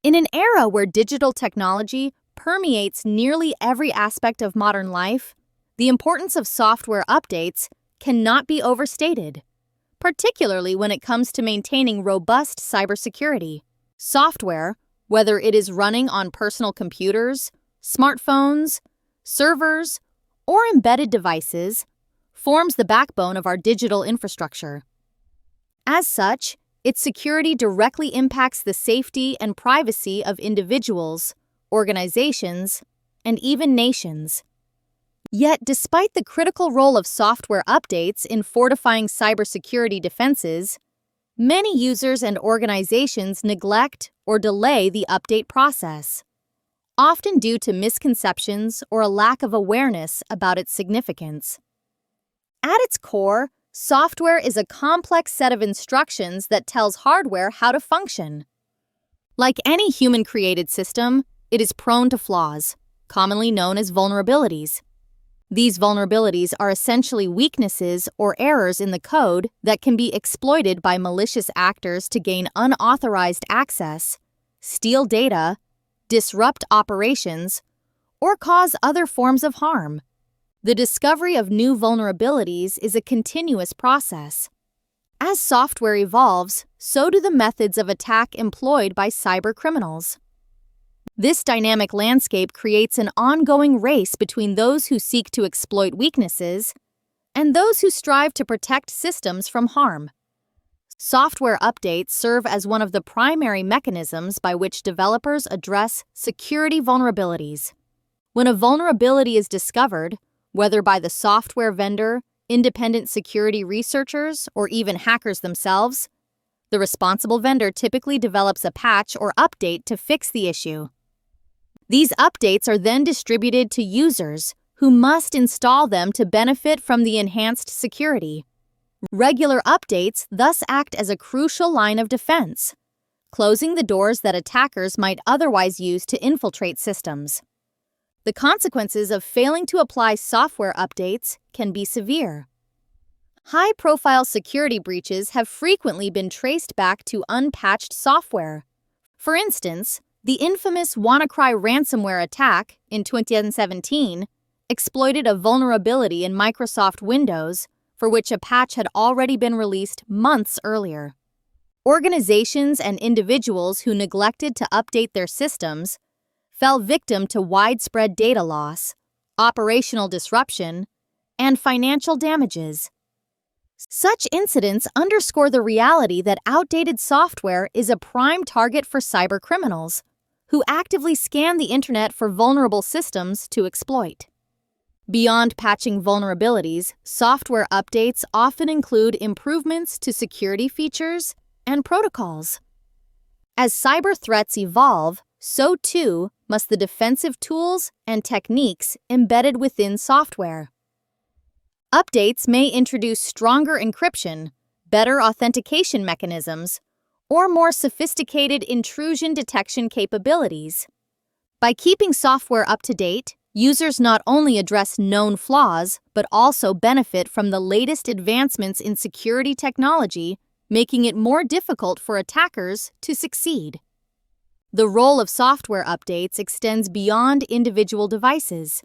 In an era where digital technology permeates nearly every aspect of modern life, the importance of software updates cannot be overstated, particularly when it comes to maintaining robust cybersecurity. Software, whether it is running on personal computers, smartphones, servers, or embedded devices, forms the backbone of our digital infrastructure. As such, its security directly impacts the safety and privacy of individuals, organizations, and even nations. Yet, despite the critical role of software updates in fortifying cybersecurity defenses, many users and organizations neglect or delay the update process, often due to misconceptions or a lack of awareness about its significance. At its core, software is a complex set of instructions that tells hardware how to function. Like any human-created system, it is prone to flaws, commonly known as vulnerabilities. These vulnerabilities are essentially weaknesses or errors in the code that can be exploited by malicious actors to gain unauthorized access, steal data, disrupt operations, or cause other forms of harm. The discovery of new vulnerabilities is a continuous process. As software evolves, so do the methods of attack employed by cybercriminals. This dynamic landscape creates an ongoing race between those who seek to exploit weaknesses and those who strive to protect systems from harm. Software updates serve as one of the primary mechanisms by which developers address security vulnerabilities. When a vulnerability is discovered, whether by the software vendor, independent security researchers, or even hackers themselves, the responsible vendor typically develops a patch or update to fix the issue. These updates are then distributed to users who must install them to benefit from the enhanced security. Regular updates thus act as a crucial line of defense, closing the doors that attackers might otherwise use to infiltrate systems. The consequences of failing to apply software updates can be severe. High-profile security breaches have frequently been traced back to unpatched software. For instance, the infamous WannaCry ransomware attack in 2017 exploited a vulnerability in Microsoft Windows for which a patch had already been released months earlier. Organizations and individuals who neglected to update their systems fell victim to widespread data loss, operational disruption, and financial damages. Such incidents underscore the reality that outdated software is a prime target for cybercriminals, who actively scan the internet for vulnerable systems to exploit. Beyond patching vulnerabilities, software updates often include improvements to security features and protocols. As cyber threats evolve, so too must the defensive tools and techniques embedded within software. Updates may introduce stronger encryption, better authentication mechanisms, or more sophisticated intrusion detection capabilities. By keeping software up to date, users not only address known flaws but also benefit from the latest advancements in security technology, making it more difficult for attackers to succeed. The role of software updates extends beyond individual devices.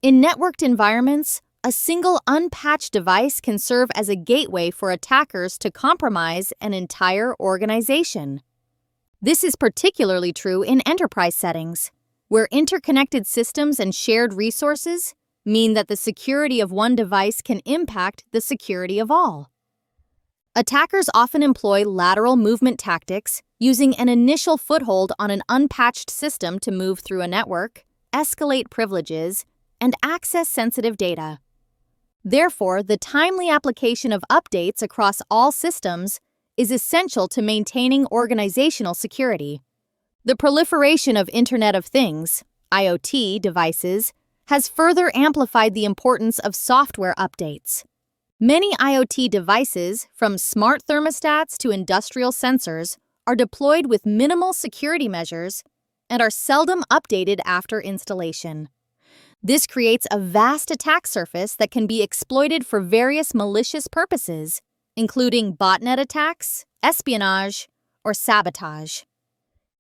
In networked environments, a single unpatched device can serve as a gateway for attackers to compromise an entire organization. This is particularly true in enterprise settings, where interconnected systems and shared resources mean that the security of one device can impact the security of all. Attackers often employ lateral movement tactics, using an initial foothold on an unpatched system to move through a network, escalate privileges, and access sensitive data. Therefore, the timely application of updates across all systems is essential to maintaining organizational security. The proliferation of Internet of Things, IoT, devices has further amplified the importance of software updates. Many IoT devices, from smart thermostats to industrial sensors, are deployed with minimal security measures and are seldom updated after installation. This creates a vast attack surface that can be exploited for various malicious purposes, including botnet attacks, espionage, or sabotage.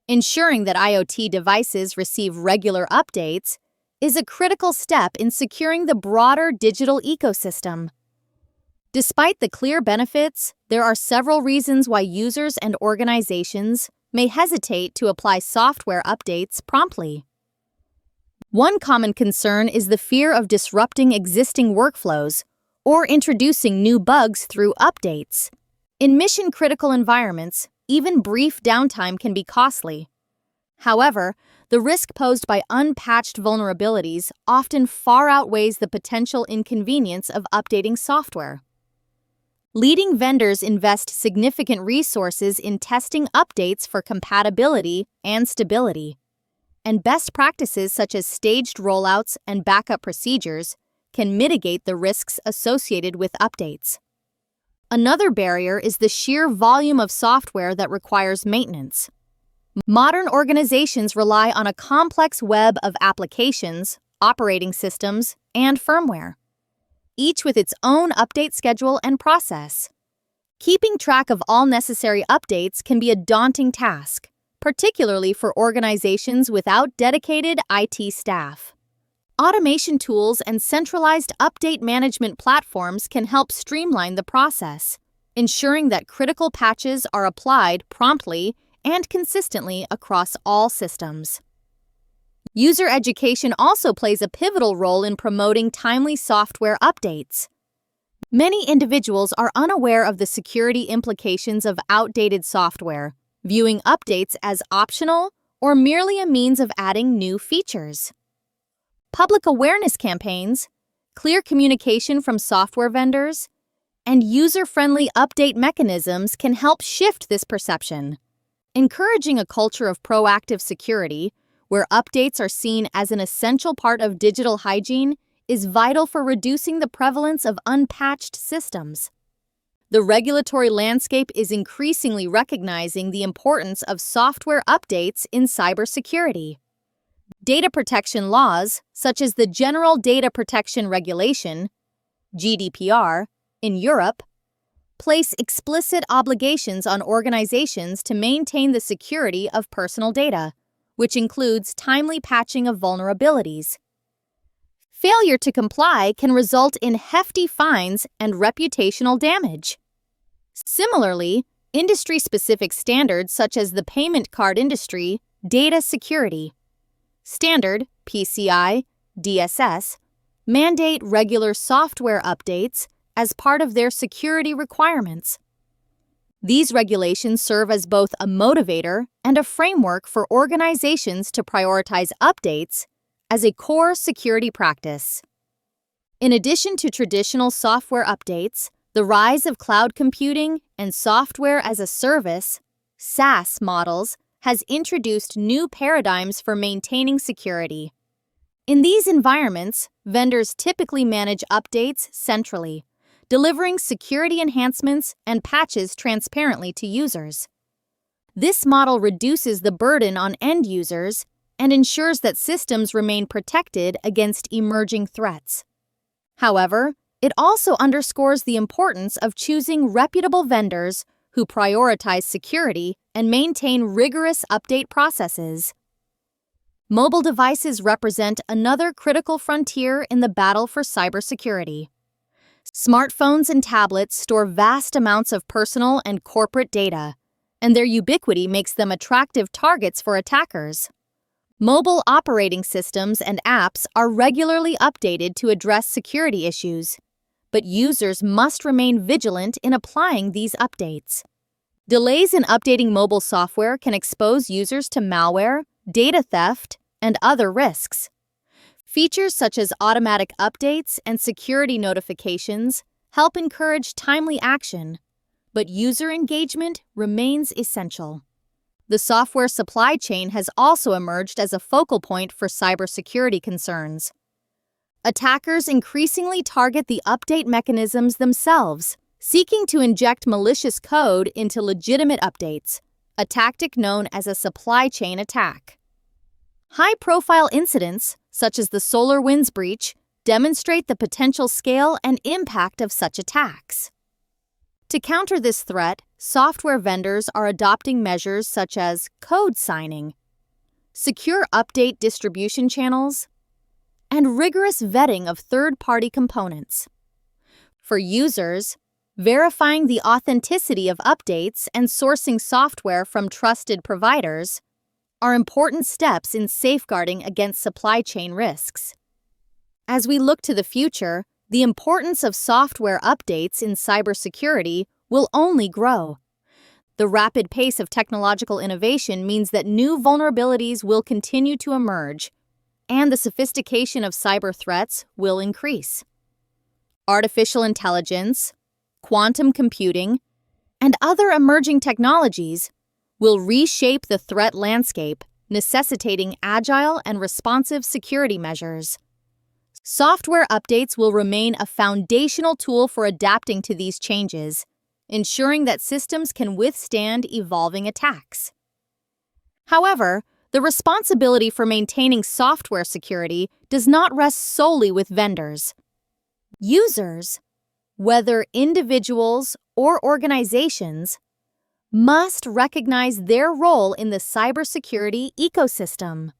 Ensuring that IoT devices receive regular updates is a critical step in securing the broader digital ecosystem. Despite the clear benefits, there are several reasons why users and organizations may hesitate to apply software updates promptly. One common concern is the fear of disrupting existing workflows or introducing new bugs through updates. In mission-critical environments, even brief downtime can be costly. However, the risk posed by unpatched vulnerabilities often far outweighs the potential inconvenience of updating software. Leading vendors invest significant resources in testing updates for compatibility and stability, and best practices such as staged rollouts and backup procedures can mitigate the risks associated with updates. Another barrier is the sheer volume of software that requires maintenance. Modern organizations rely on a complex web of applications, operating systems, and firmware, each with its own update schedule and process. Keeping track of all necessary updates can be a daunting task, particularly for organizations without dedicated IT staff. Automation tools and centralized update management platforms can help streamline the process, ensuring that critical patches are applied promptly and consistently across all systems. User education also plays a pivotal role in promoting timely software updates. Many individuals are unaware of the security implications of outdated software, viewing updates as optional or merely a means of adding new features. Public awareness campaigns, clear communication from software vendors, and user-friendly update mechanisms can help shift this perception. Encouraging a culture of proactive security, where updates are seen as an essential part of digital hygiene, is vital for reducing the prevalence of unpatched systems. The regulatory landscape is increasingly recognizing the importance of software updates in cybersecurity. Data protection laws, such as the General Data Protection Regulation, GDPR, in Europe, place explicit obligations on organizations to maintain the security of personal data, which includes timely patching of vulnerabilities. Failure to comply can result in hefty fines and reputational damage. Similarly, industry-specific standards such as the Payment Card Industry Data Security Standard, PCI, DSS, mandate regular software updates as part of their security requirements. These regulations serve as both a motivator and a framework for organizations to prioritize updates as a core security practice. In addition to traditional software updates, the rise of cloud computing and software as a service, SaaS models, has introduced new paradigms for maintaining security. In these environments, vendors typically manage updates centrally, delivering security enhancements and patches transparently to users. This model reduces the burden on end users and ensures that systems remain protected against emerging threats. However, it also underscores the importance of choosing reputable vendors who prioritize security and maintain rigorous update processes. Mobile devices represent another critical frontier in the battle for cybersecurity. Smartphones and tablets store vast amounts of personal and corporate data, and their ubiquity makes them attractive targets for attackers. Mobile operating systems and apps are regularly updated to address security issues, but users must remain vigilant in applying these updates. Delays in updating mobile software can expose users to malware, data theft, and other risks. Features such as automatic updates and security notifications help encourage timely action, but user engagement remains essential. The software supply chain has also emerged as a focal point for cybersecurity concerns. Attackers increasingly target the update mechanisms themselves, seeking to inject malicious code into legitimate updates, a tactic known as a supply chain attack. High-profile incidents, such as the SolarWinds breach, demonstrate the potential scale and impact of such attacks. To counter this threat, software vendors are adopting measures such as code signing, secure update distribution channels, and rigorous vetting of third-party components. For users, verifying the authenticity of updates and sourcing software from trusted providers are important steps in safeguarding against supply chain risks. As we look to the future, the importance of software updates in cybersecurity will only grow. The rapid pace of technological innovation means that new vulnerabilities will continue to emerge, and the sophistication of cyber threats will increase. Artificial intelligence, quantum computing, and other emerging technologies will reshape the threat landscape, necessitating agile and responsive security measures. Software updates will remain a foundational tool for adapting to these changes, ensuring that systems can withstand evolving attacks. However, the responsibility for maintaining software security does not rest solely with vendors. Users, whether individuals or organizations, must recognize their role in the cybersecurity ecosystem.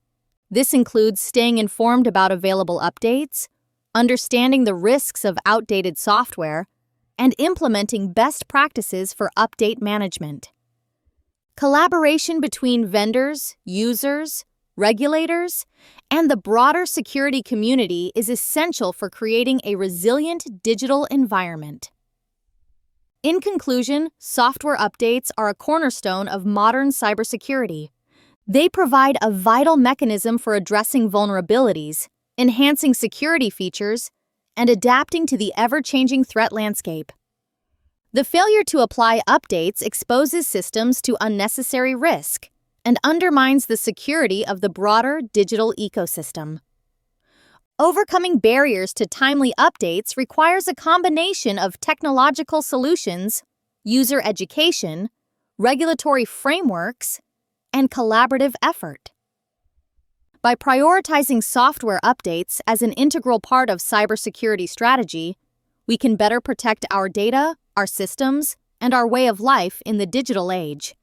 This includes staying informed about available updates, understanding the risks of outdated software, and implementing best practices for update management. Collaboration between vendors, users, regulators, and the broader security community is essential for creating a resilient digital environment. In conclusion, software updates are a cornerstone of modern cybersecurity. They provide a vital mechanism for addressing vulnerabilities, enhancing security features, and adapting to the ever-changing threat landscape. The failure to apply updates exposes systems to unnecessary risk and undermines the security of the broader digital ecosystem. Overcoming barriers to timely updates requires a combination of technological solutions, user education, regulatory frameworks, and collaborative effort. By prioritizing software updates as an integral part of cybersecurity strategy, we can better protect our data, our systems, and our way of life in the digital age.